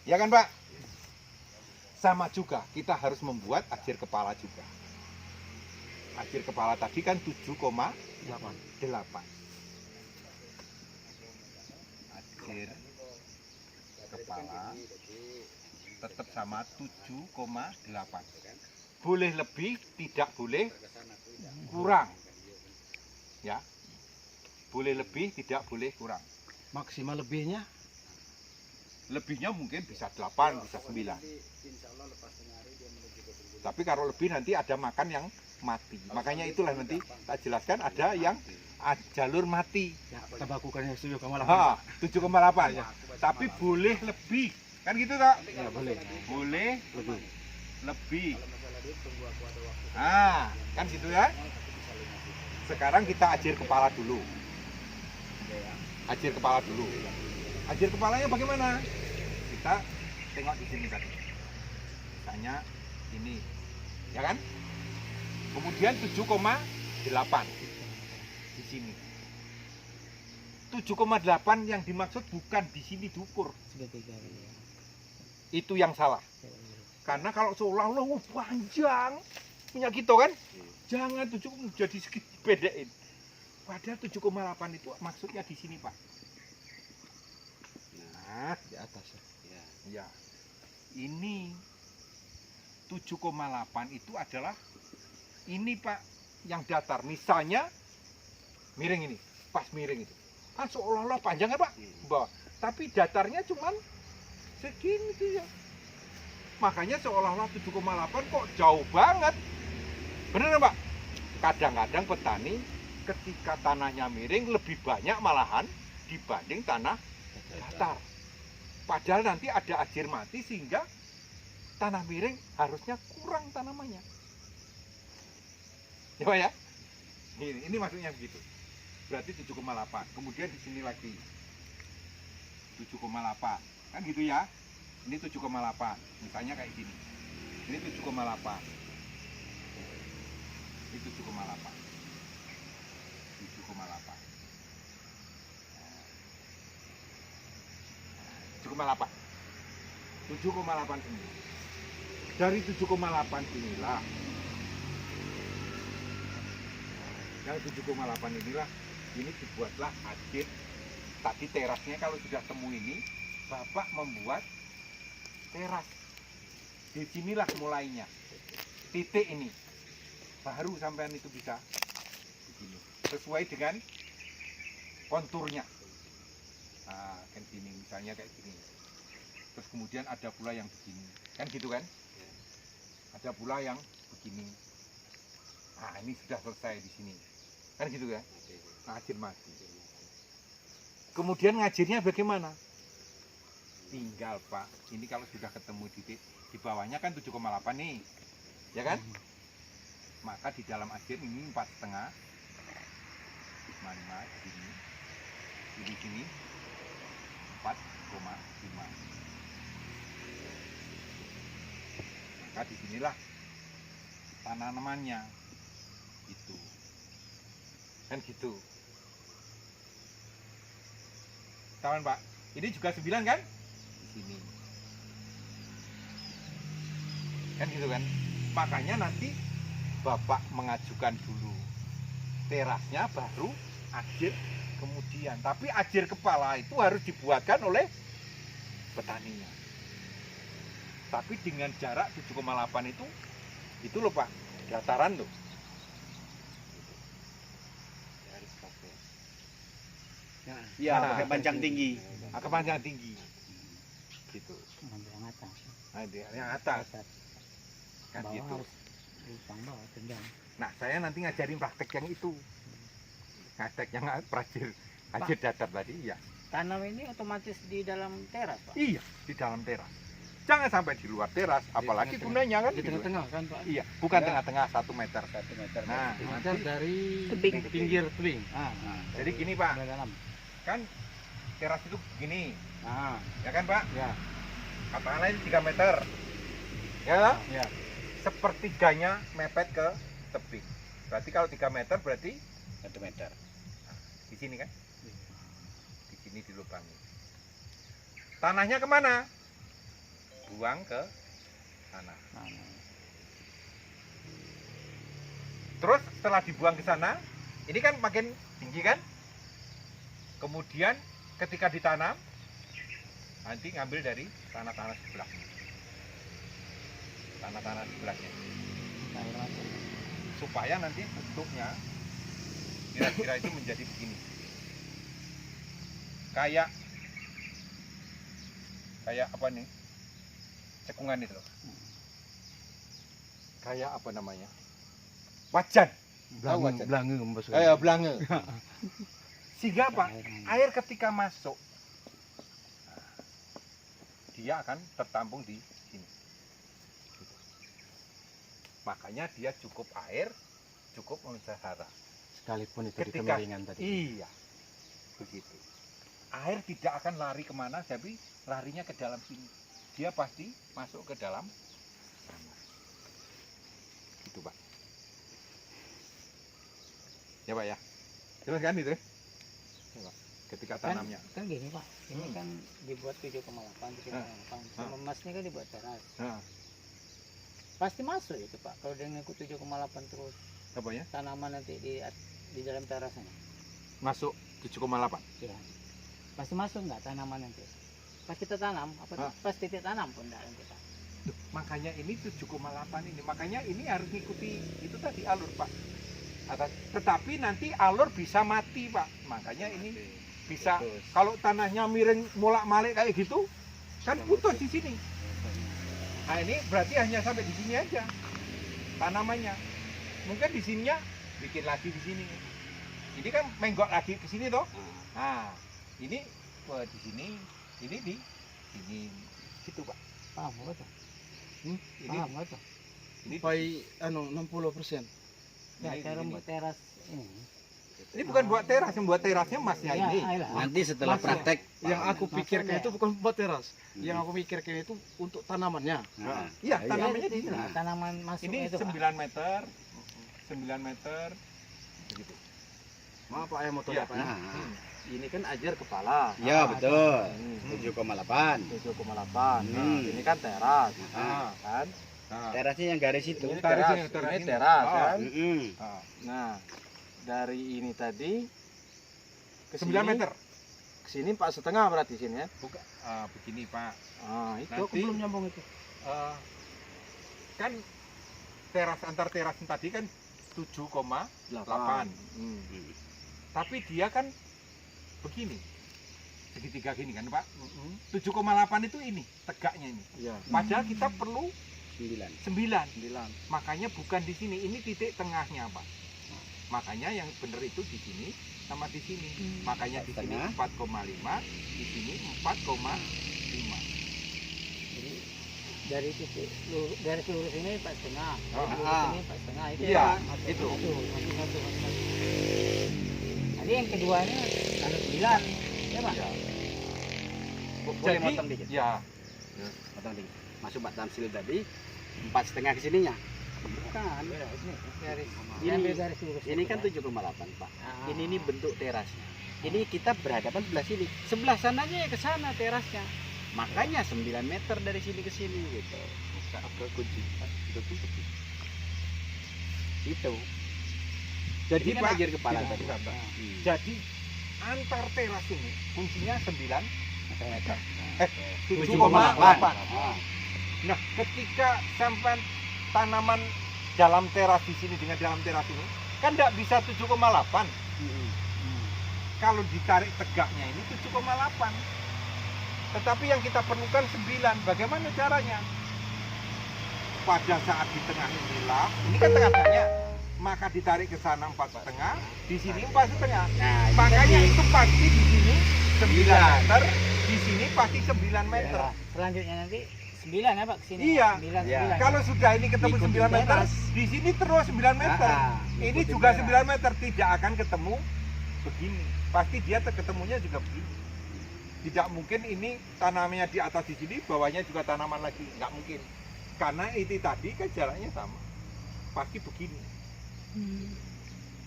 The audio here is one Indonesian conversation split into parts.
Ya kan Pak? Sama juga, kita harus membuat ajir kepala juga. Ajir kepala tadi kan 7,8. Ajir kepala tetap sama 7,8. Boleh lebih, tidak boleh kurang. Ya. Boleh lebih, tidak boleh kurang. Maksimal lebihnya? Lebihnya mungkin bisa 8, bisa 9. Tapi kalau lebih nanti ada makan yang mati. Makanya itulah nanti tak jelaskan ada yang jalur mati. Ya, kita bakukan yang 7,8. Ha, 7,8 ya. Tapi boleh lebih. Kan gitu tak? Ya, boleh. Boleh Lebih. lebih. Nah, kan gitu ya. Sekarang kita ajir kepala dulu. Ajir kepala dulu. Ajir kepalanya bagaimana? Kita tengok di sini tadi. Misalnya ini, ya kan? Kemudian 7,8 di sini. 7,8 yang dimaksud bukan di sini diukur. Sudah 3 ya. Itu yang salah. Karena kalau seolah-olah panjang punya kita kan, jangan 7 jadi segini bedain. Padahal 7,8 itu maksudnya di sini Pak. Nah, Di atas ya. ya. Ini 7,8 itu adalah ini Pak yang datar. Misalnya miring ini, pas miring itu. Kan seolah-olah panjang kan Pak? Bawah. Tapi datarnya cuman segini tuh ya. Makanya seolah-olah 7,8 kok jauh banget. Bener Pak? Kadang-kadang petani ketika tanahnya miring lebih banyak malahan dibanding tanah datar. Padahal nanti ada ajir mati sehingga tanah miring harusnya kurang tanamannya. Ya Pak ya? Ini maksudnya begitu. Berarti 7,8. Kemudian di sini lagi 7,8. Kan gitu ya? Ini 7,8. Misalnya kayak gini. Ini 7,8. Ini 7,8. 7,8. 7,8. 7,8 ini. Dari 7,8 inilah. Yang 7,8 inilah ini dibuatlah ajir. Tadi terasnya kalau sudah temu ini, Bapak membuat teras. Di sinilah mulainya. Titik ini. Baru sampean itu bisa begini. Sesuai dengan konturnya. Nah, kan gini misalnya kayak gini. Terus kemudian ada pula yang begini. Kan gitu kan? Ada pula yang begini. Nah, ini sudah selesai di sini. Kan gitu kan? Ngajir mati. Kemudian ngajirnya bagaimana? Tinggal Pak, ini kalau sudah ketemu titik di bawahnya kan 7,8 nih. Ya kan? Maka di dalam ajir ini 4,5. 5 di sini. Di sini 4,5. Maka disinilah tanamannya itu kan gitu. Tahu Pak? Ini juga 9 kan? Di sini. Kan gitu kan? Makanya nanti Bapak mengajukan dulu terasnya baru ajir kemudian. Tapi ajir kepala itu harus dibuatkan oleh petaninya. Tapi dengan jarak 7,8 itu loh Pak, dataran loh. Ya, pakai panjang tinggi. Kepanjang tinggi. Gitu. Yang atas. Nah, yang atas. Kan Bawah gitu. harus lubang bawah tendang. Nah, saya nanti ngajarin praktek yang itu. Praktek yang ajir datar tadi ya. Tanam ini otomatis di dalam teras, Pak? Iya, di dalam teras. Jangan sampai di luar teras, apalagi gunanya kan Di gitu. tengah-tengah kan Pak? Iya, bukan Ya. tengah-tengah 1 meter. 1 meter. Nah, Meter dari Tebing. pinggir tebing. jadi gini Pak, Dari dalam. kan teras itu begini, Nah, ya kan Pak? ya, Katakanlah ini 3 meter. Ya, ya. sepertiganya mepet ke tebing. Berarti kalau 3 meter berarti 1 meter. di sini kan? Di sini dilubangi. Tanahnya kemana? dibuang ke sana. Terus setelah dibuang ke sana, ini kan makin tinggi kan? Kemudian ketika ditanam, nanti ngambil dari tanah-tanah sebelahnya. Tanah-tanah sebelahnya. Supaya nanti bentuknya kira-kira itu menjadi begini. Kayak apa nih? Cekungan itu loh. Kayak apa namanya? Wajan. Tahu wajan? Belange Mbak. Kayak belange. Sehingga apa? Air ketika masuk, dia akan tertampung di sini. Gitu. Makanya dia cukup air, cukup unsahara. Sekalipun itu di Ketika kemiringan tadi. iya, begitu. Air tidak akan lari kemana, tapi larinya ke dalam sini. Dia pasti masuk ke dalam tanah. Gitu, Pak. Ya, Pak ya. Jelas kan itu? Ya, Pak. Ketika tanamnya. Kan gini Pak, ini kan dibuat 7,8, 7,8. Sama Masnya kan dibuat teras. Nah, Pasti masuk itu Pak, kalau dia ngikut 7,8 terus. apa ya? Tanaman nanti di dalam terasnya. Masuk 7,8. Ya. Pasti masuk nggak tanaman nanti? Pas kita tanam, pas titik tanam pun enggak nanti Pak. Duh, makanya ini 7,8 ini. Makanya ini harus ngikuti itu tadi alur, Pak. Tetapi nanti alur bisa mati, Pak. Makanya ini bisa kalau tanahnya miring molak-malik kayak gitu, kan putus di sini. Nah, ini berarti hanya sampai di sini aja tanamannya. Mungkin di sininya bikin lagi di sini. Ini kan menggok lagi ke sini toh. Nah, ini di sini, ini di sini. Gitu, Pak. Paham nggak tuh? Ini Paham nggak tuh? ini Sampai 60%. Ya, Ini, cara ini. buat teras ini. Ini bukan buat teras, yang buat terasnya Masnya Ya, ini. ayolah. Nanti setelah Masa- praktek Yang aku pikirkan Maksudnya. itu bukan buat teras. Yang aku pikirkan itu untuk tanamannya. Nah, Iya, iya. tanamannya di Ini sini. tanaman masuk Ini itu Pak. 9 meter. 9 meter. Begitu. Maaf Pak, mau Iya. tanya Pak. Ya. Nah, Ini kan ajar kepala. ya betul. Ini 7,8. 7,8. Nah, Hmm. ini kan teras. Nah, Kan? nah. Terasnya yang garis itu. Ini Teras teras. ini, teras Ini ini. teras Oh. kan? Mm-mm. Nah, Nah, dari ini tadi ke 9 meter. Ke sini 4,5 berarti sini ya. Bukan begini, Pak. Ah, itu aku Nanti- belum nyambung itu. Eh, kan teras antar teras tadi kan 7,8. Hmm. Tapi dia kan begini. Segitiga gini kan, Pak. 7,8 itu ini, tegaknya ini. Iya. Padahal kita perlu 9. 9. 9. Makanya bukan di sini, ini titik tengahnya, Pak. Makanya yang benar itu di sini sama di sini. Makanya di sini Tengah. 4,5, di sini 4,5. Jadi dari titik garis lurus ini 4,5, Oh, garis lurus ah. ini 4,5 itu. Iya, ya, itu. satu. Jadi yang keduanya kalau 9, ya Pak. Ya. Boleh motong dikit? Ya. Potong dikit. Masuk Pak Tamsil tadi 4,5 ke sininya. Bukan. Beda, ini garis. Ini- Ambil garis lurus. Ini itu, kan Pak. 7,8 Pak. Ah. Ini bentuk terasnya. Ini kita berhadapan sebelah sini. Sebelah sananya ya ke sana terasnya. Makanya 9 meter dari sini ke sini gitu. Agak kunci. Sudah tutup. Itu. Jadi Ini, kan Pak, ajar kepala gini, tadi. Pak. Hmm. Jadi antar teras ini kuncinya 9 meter. 7,8. 7,8. Ah. Nah, ketika sampai tanaman dalam teras di sini dengan dalam teras ini kan tidak bisa 7,8. Hmm. Kalau ditarik tegaknya ini 7,8. Tetapi yang kita perlukan 9. Bagaimana caranya? Pada saat di tengah inilah, ini kan tengah-tengahnya, maka ditarik ke sana 4,5, di sini 4,5. Nah, ini Makanya tadi. itu pasti di sini 9 meter, di sini pasti 9 meter. Ya, selanjutnya nanti 9 ya Pak kesini. Iya. 9, Iya. 9. Kalau sudah ini ketemu Ikutin 9 meter, teras. di sini terus 9 meter. Ah, Ini ikutin juga teras. 9 meter, tidak akan ketemu begini. Pasti dia ketemunya juga begini. Tidak mungkin ini tanamannya di atas di sini, bawahnya juga tanaman lagi. Nggak mungkin. Karena itu tadi kan jaraknya sama. Pasti begini.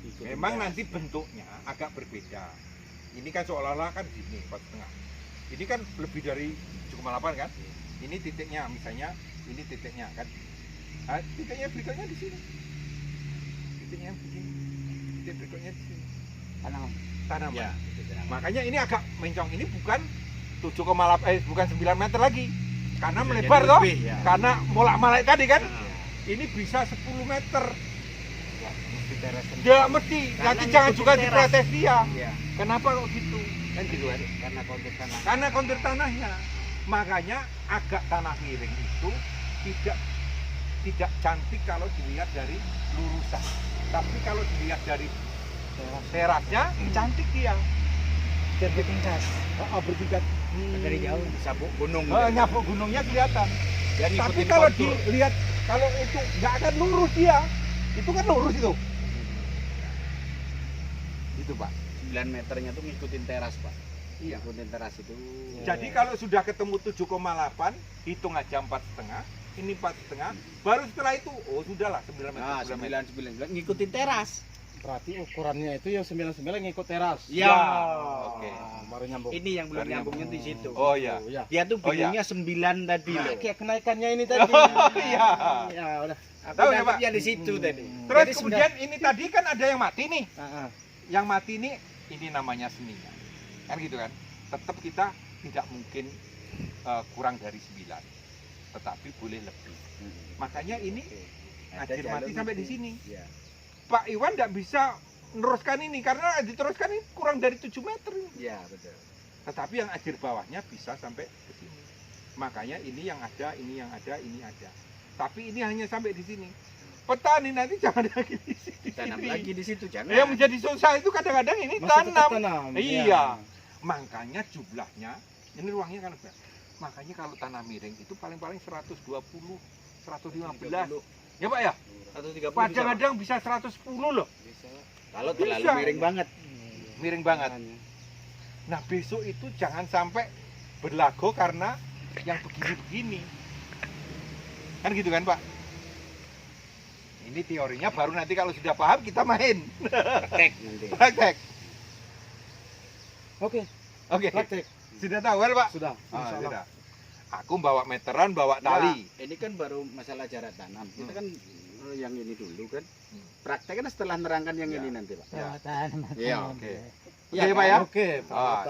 Ikutin Memang teras. nanti bentuknya agak berbeda. Ini kan seolah-olah kan gini, 4,5. Ini kan lebih dari 7,8 kan? Ini titiknya, misalnya ini titiknya kan. Nah, titiknya berikutnya di sini. Titiknya begini. Titik berikutnya di sini. Tanaman. Ya, itu tanaman. Makanya ini agak mencong. Ini bukan 7,8 bukan 9 meter lagi. Karena Bisa melebar jadi toh. lebih, ya. Karena molak-malik tadi kan. Nah, Ini bisa 10 meter. ya, mesti teras sendiri. Ya mesti. Karena Nanti jangan ngikutin juga teras. diprotes dia. Iya, Kenapa kok gitu? Kan gitu kan. karena kontur tanah. Karena kontur tanahnya. Makanya agak tanah miring itu tidak cantik kalau dilihat dari lurusan. Tapi kalau dilihat dari terasnya cantik dia. Biar bertingkat Bertingkat. dari jauh. Sabuk gunung. Nyapuk gunungnya kelihatan. Dan Tapi ngikutin kalau kontur. dilihat kalau itu nggak akan lurus dia. Itu kan lurus itu. Itu Pak. 9 meternya tuh ngikutin teras, Pak. Iya. Ngikutin teras itu. Jadi kalau sudah ketemu 7,8, hitung aja 4,5, ini 4,5, baru setelah itu, oh sudahlah 9 meter. Nah, 9 ngikutin teras. Berarti ukurannya itu yang 99 ngikut teras. Ya. Oke. Baru nyambung. Ini yang belum Baru nyambungnya di situ. Oh iya. Oh, iya. Dia tuh Oh, iya. bingungnya 9 tadi Nah, loh. kayak kenaikannya ini tadi. Oh, iya. Ya, udah. Aku Tahu ya, Pak? nangkepnya di situ tadi. Terus Jadi kemudian ini tadi kan ada yang mati nih. Heeh. Yang mati ini namanya seninya. Kan gitu kan. Tetap kita tidak mungkin kurang dari 9. Tetapi boleh lebih. Makanya ini Ada Hadir mati jalur sampai itu. di sini. Ya. Pak Iwan tidak bisa meneruskan ini karena diteruskan ini kurang dari 7 meter ini. Ya, betul. Tetapi yang ajir bawahnya bisa sampai ke sini. Makanya ini yang ada, ini yang ada, ini ada. Tapi ini hanya sampai di sini. Petani nanti jangan lagi di sini. Tanam lagi di situ jangan. Yang menjadi susah itu kadang-kadang ini Masih tetap tanam. tanam. Iya. Makanya jumlahnya, ini ruangnya kan besar. Makanya kalau tanah miring itu paling-paling 120, 115. Ya Pak ya? 130 Kadang-kadang bisa 110 loh. bisa. Kalau terlalu Bisa. miring banget. Miring banget. Nah besok itu jangan sampai berlagu karena yang begini-begini. Kan gitu kan Pak? Ini teorinya baru nanti kalau sudah paham kita main. Praktek nanti. Praktek. Oke, Oke. praktek. Sudah tahu kan Pak? Sudah. Ah, Insya Allah. sudah. Aku bawa meteran, bawa tali. Nah, ini kan baru masalah jarak tanam. Kita kan yang ini dulu kan. Hmm. Praktek kan setelah nerangkan yang Ya. ini nanti, Pak. Ya. Perawatan. Iya, oke. Iya, Oke Pak ya? Oke, Ah,